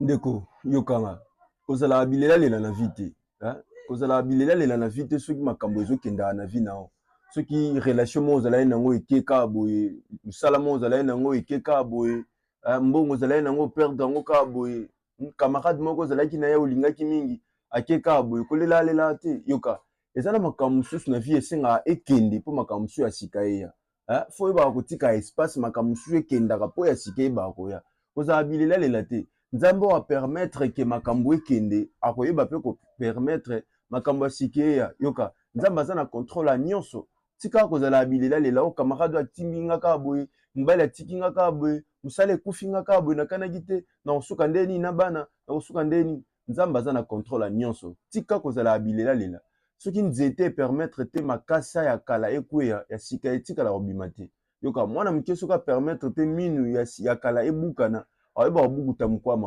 Ndeko yokanga kozala bilela lela na vie te, kozala bilela lela na vie te soki makambo ezokenda na vie nao, soki relation mo ozala nango ekeka boye, musala mo ozala nango ekeka boye, mbongo ozala nango perdre yango ka boye, camarade moko ozalaki na ye olingaki mingi akeka boye kolela lela te yoka ezala makambo mosusu na vie esenga ekende po makambo mosusu ya sika eya, fo oyebaka kotika espace makambo mosusu ekendaka po ya sika eyebaka koya kozala bilela lela te. Nzambe wa permettre ke makambo ekende akoyeba pe ko permettre makambo ya sika eya yoka nzambe aza na contrôle ya nyonso. Tika kozala bilela lela o camarade atingi nga ka boye, mobali atiki nga ka boye, mosala ekufi nga ka boye nakanaki te na kosuka ndeni na bana na kosuka ndeni. Nzambe aza na contrôle ya nyonso. Tika kozala bilela lela soki nzete permettre te makasa ya kala ekweya ya sika etikala kobima te yoka mwana moke soki permettre te minu ya kala ebukana ayeba kobukuta mokwama